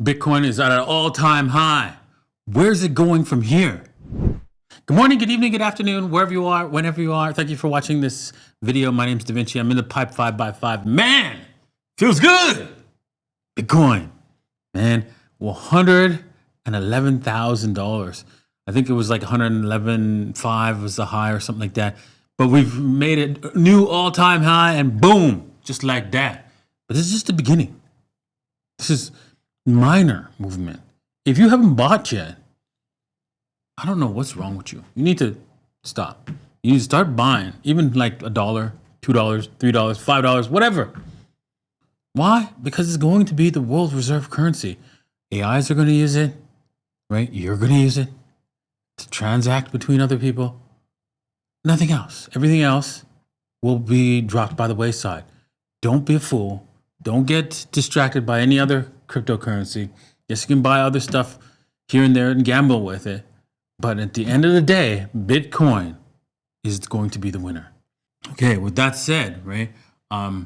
Bitcoin is at an all-time high. Where's it going from here? Good morning, good evening, good afternoon, wherever you are, whenever you are. Thank you for watching this video. My name is Da Vinci. I'm in the pipe 5x5. Man, feels good. Bitcoin, man, $111,000. I think it was like 111.5 was the high or something like that. But we've made it a new all-time high and boom, just like that. But this is just the beginning. This is minor movement. If you haven't bought yet, I don't know what's wrong with you. You need to stop. You need to start buying, even like $1, $2, $3, $5, whatever. Why? Because it's going to be the world reserve currency. AIs are going to use it, right? You're going to use it to transact between other people. Nothing else. Everything else will be dropped by the wayside. Don't be a fool. Don't get distracted by any other cryptocurrency. Yes, you can buy other stuff here and there and gamble with it. But at the end of the day, Bitcoin is going to be the winner. Okay, with that said, right, I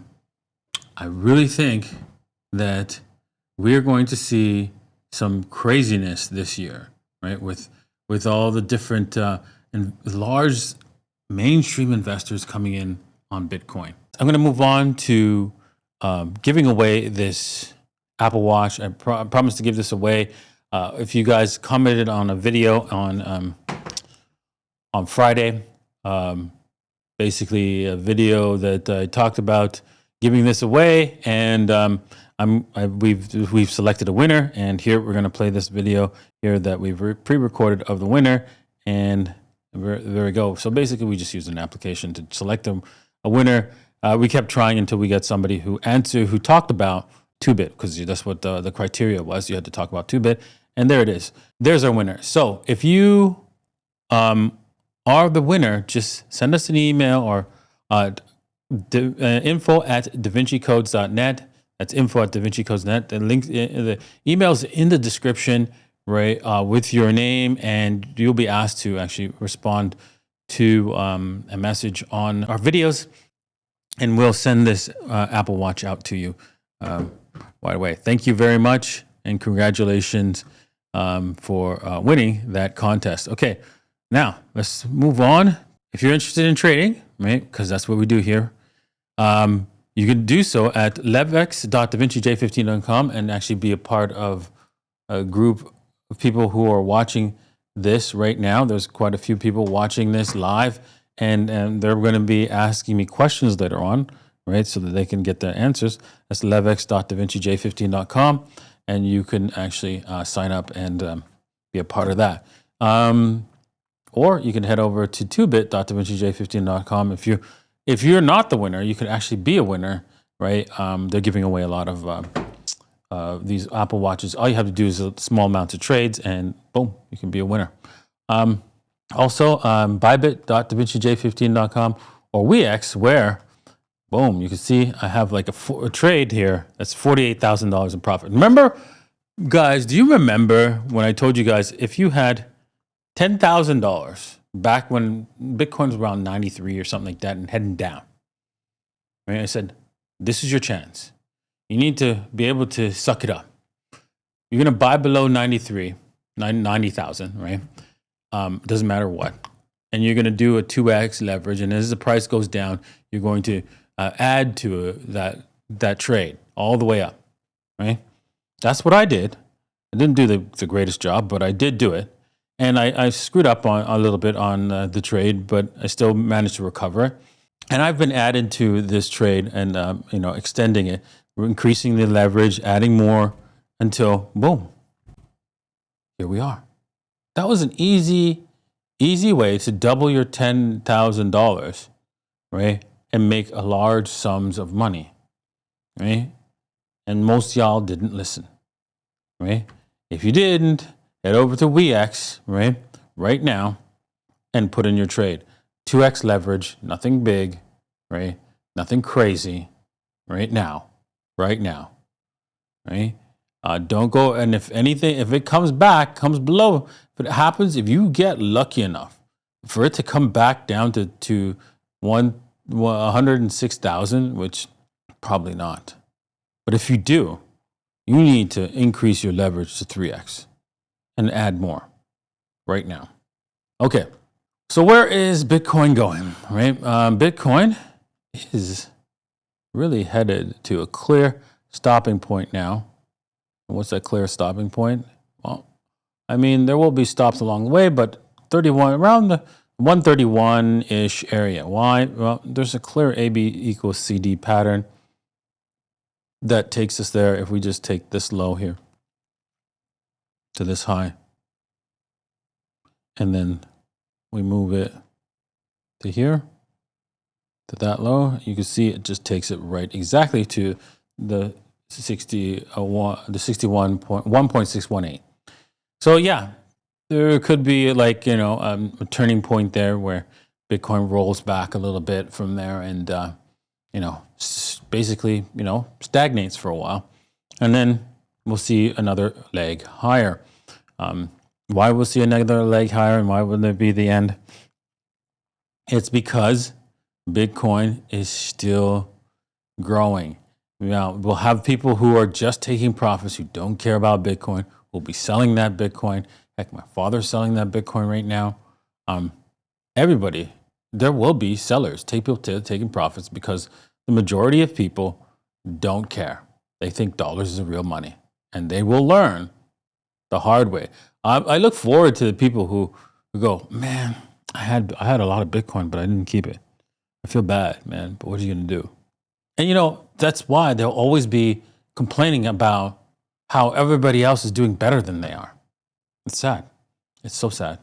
really think that we're going to see some craziness this year, right, with all the different and large mainstream investors coming in on Bitcoin. I'm going to move on to giving away this Apple Watch. I promised to give this away. If you guys commented on a video on Friday, basically a video that I talked about giving this away, and we've selected a winner, and here we're going to play this video here that we've pre-recorded of the winner, and there we go. So basically, we just used an application to select a winner. We kept trying until we got somebody who talked about 2-bit, because that's what the criteria was. You had to talk about 2-bit, and there it is. There's our winner. So if you are the winner, just send us an email or info@davincicodes.net. That's info@davincicodes.net. The link, the email's in the description, right? With your name, and you'll be asked to actually respond to a message on our videos, and we'll send this Apple Watch out to you right away. Thank you very much, and congratulations for winning that contest. Okay, now let's move on. If you're interested in trading, right, because that's what we do here, you can do so at levex.davincij15.com and actually be a part of a group of people who are watching this right now. There's quite a few people watching this live, and they're going to be asking me questions later on, right, so that they can get their answers. That's levex.davincij15.com, and you can actually sign up and be a part of that. Or you can head over to 2bit.davincij15.com. If you're not the winner, you could actually be a winner, right? They're giving away a lot of these Apple Watches. All you have to do is a small amount of trades, and boom, you can be a winner. Also, bybit.davincij15.com or WEEX, where, boom, you can see I have like a trade here that's $48,000 in profit. Remember, guys, do you remember when I told you guys, if you had $10,000 back when Bitcoin was around 93 or something like that and heading down, right? I said, this is your chance. You need to be able to suck it up. You're going to buy below 90,000, right? Doesn't matter what. And you're going to do a 2x leverage. And as the price goes down, you're going to add to that trade all the way up, right? That's what I did. I didn't do the greatest job, but I did do it. And I screwed up on a little bit on the trade, but I still managed to recover it. And I've been adding to this trade and extending it, increasing the leverage, adding more until boom, here we are. That was an easy way to double your $10,000, right, and make a large sums of money, right? And most of y'all didn't listen, right? If you didn't, head over to WEEX, right now, and put in your trade. 2x leverage, nothing big, right? Nothing crazy, right now, right? Don't go, and if anything, if it comes below, if it happens, if you get lucky enough for it to come back down to 106,000, which probably not, but if you do, you need to increase your leverage to 3x and add more right now. Okay, so where is Bitcoin going, right? Bitcoin is really headed to a clear stopping point now. And what's that clear stopping point? Well, I mean, there will be stops along the way, but 31 around the 131-ish area. Why? Well, there's a clear AB equals CD pattern that takes us there. If we just take this low here to this high, and then we move it to here, to that low, you can see it just takes it right exactly to the 1.618. So yeah, there could be like, a turning point there where Bitcoin rolls back a little bit from there and, basically, stagnates for a while. And then we'll see another leg higher. Why we'll see another leg higher and why wouldn't it be the end? It's because Bitcoin is still growing. Now, we'll have people who are just taking profits, who don't care about Bitcoin, who'll be selling that Bitcoin. Heck, my father's selling that Bitcoin right now. Everybody, there will be sellers, people taking profits because the majority of people don't care. They think dollars is real money, and they will learn the hard way. I look forward to the people who go, man, I had a lot of Bitcoin, but I didn't keep it. I feel bad, man, but what are you going to do? And, that's why they'll always be complaining about how everybody else is doing better than they are. It's sad. It's so sad.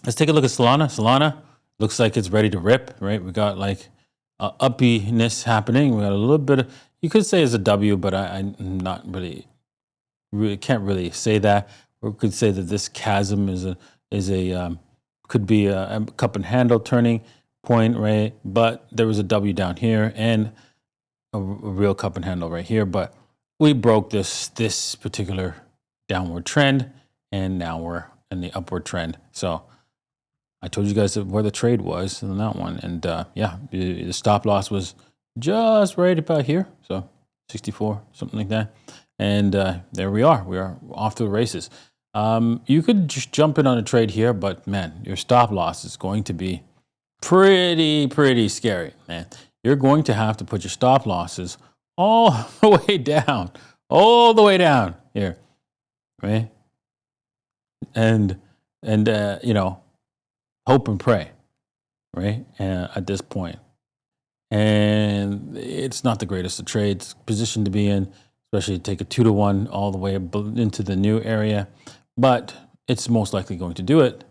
Let's take a look at Solana. Solana looks like it's ready to rip, right? We got like uppiness happening. We got a little bit of, you could say it's a W, but I'm not really can't really say that. Or could say that this chasm could be a cup and handle turning point, right? But there was a W down here and a real cup and handle right here. But we broke this particular downward trend, and now we're in the upward trend. So I told you guys where the trade was in that one, and the stop loss was just right about here, so 64, something like that. And there we are. We are off to the races. You could just jump in on a trade here, but man, your stop loss is going to be pretty scary, man. You're going to have to put your stop losses all the way down here, right? And hope and pray, right? At this point, and it's not the greatest of trades position to be in, especially to take a 2-to-1 all the way into the new area, but it's most likely going to do it,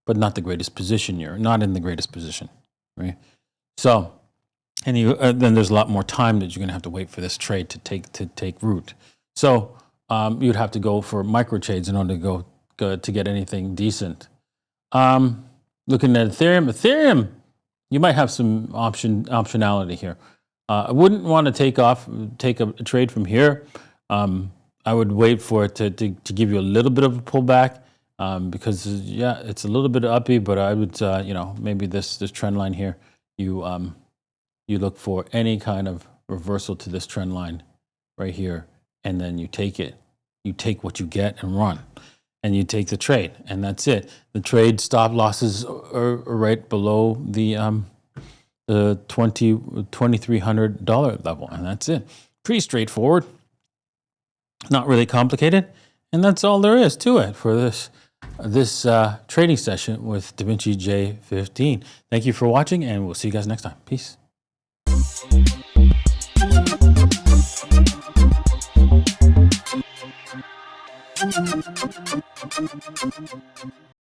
but not the greatest position. You're not in the greatest position, right? So, and then there's a lot more time that you're going to have to wait for this trade to take root. So you'd have to go for micro trades in order to go to get anything decent. Looking at Ethereum, you might have some optionality here. I wouldn't want to take a trade from here. I would wait for it to give you a little bit of a pullback because it's a little bit uppy, but I would maybe this trend line here, you look for any kind of reversal to this trend line right here, and then you take it. You take what you get and run, and you take the trade, and that's it. The trade stop losses are right below the $2,300 level, and that's it. Pretty straightforward, not really complicated, and that's all there is to it for this trading session with DaVinci J15. Thank you for watching, and we'll see you guys next time. Peace.